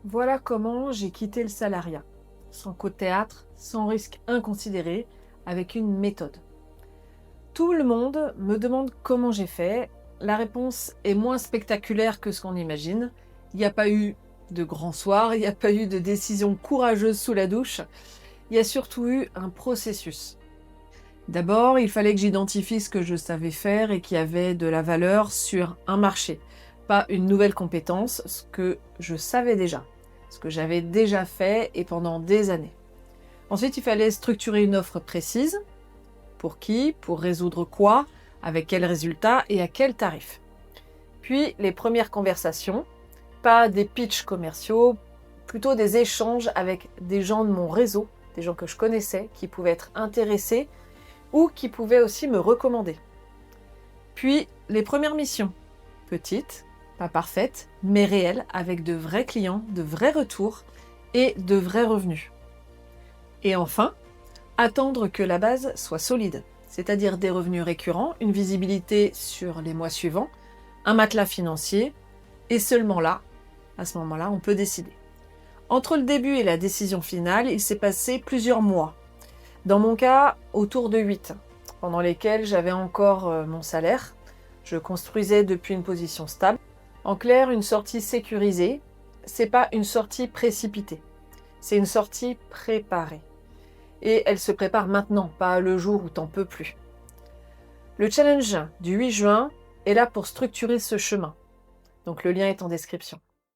Voilà comment j'ai quitté le salariat, sans coup de théâtre, sans risque inconsidéré, avec une méthode. Tout le monde me demande comment j'ai fait. La réponse est moins spectaculaire que ce qu'on imagine. Il n'y a pas eu de grand soir, il n'y a pas eu de décision courageuse sous la douche. Il y a surtout eu un processus. D'abord, il fallait que j'identifie ce que je savais faire et qui avait de la valeur sur un marché, pas une nouvelle compétence, ce que je savais déjà, ce que j'avais déjà fait et pendant des années. Ensuite, il fallait structurer une offre précise. Pour qui, pour résoudre quoi, avec quel résultat et à quel tarif. Puis les premières conversations, pas des pitchs commerciaux, plutôt des échanges avec des gens de mon réseau, des gens que je connaissais, qui pouvaient être intéressés ou qui pouvaient aussi me recommander. Puis les premières missions, petites, pas parfaites, mais réelles, avec de vrais clients, de vrais retours et de vrais revenus. Et enfin, attendre que la base soit solide, c'est-à-dire des revenus récurrents, une visibilité sur les mois suivants, un matelas financier, et seulement là, à ce moment-là, on peut décider. Entre le début et la décision finale, il s'est passé plusieurs mois. Dans mon cas, autour de 8, pendant lesquels j'avais encore mon salaire. Je construisais depuis une position stable. En clair, une sortie sécurisée, c'est pas une sortie précipitée, c'est une sortie préparée. Et elle se prépare maintenant, pas le jour où t'en peux plus. Le challenge du 8 juin est là pour structurer ce chemin. Donc le lien est en description.